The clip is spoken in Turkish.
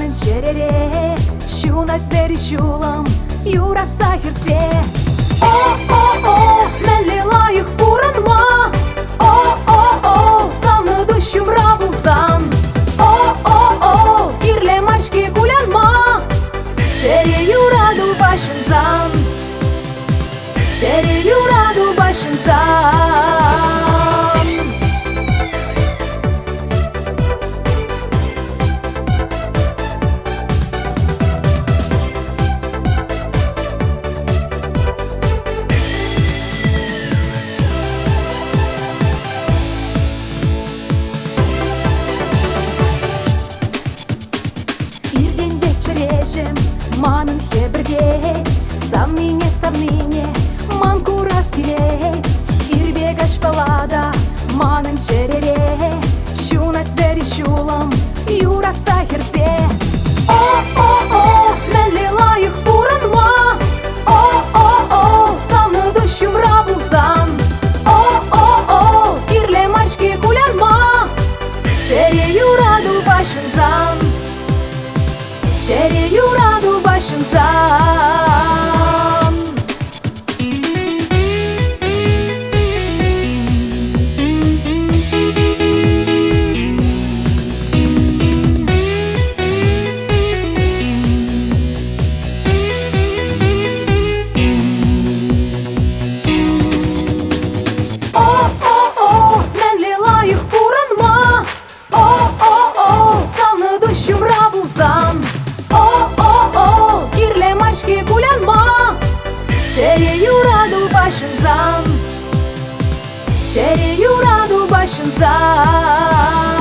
Manın şerere şunat verişulam Yurak sahirse Mənle layık buranma Savны düşüm rabılsan Girle marşki gulanma Şere yuradı başınzan Şere yuradı başınzan Manın hebirge Savniне Ман кураскиле Ирбе гашпалада Манын черере Шунат веришулам Юрак сахирсе Mənle layık buranma Savны düşüm rabılsan Girle marşki gulanma Şere yuradı başınzan Şere yuradı başınzan Mənle layık buranma Savны düşüm rabılsan Girle marşki gulanma Şere yuradı başınzan Şere yuradı başınzan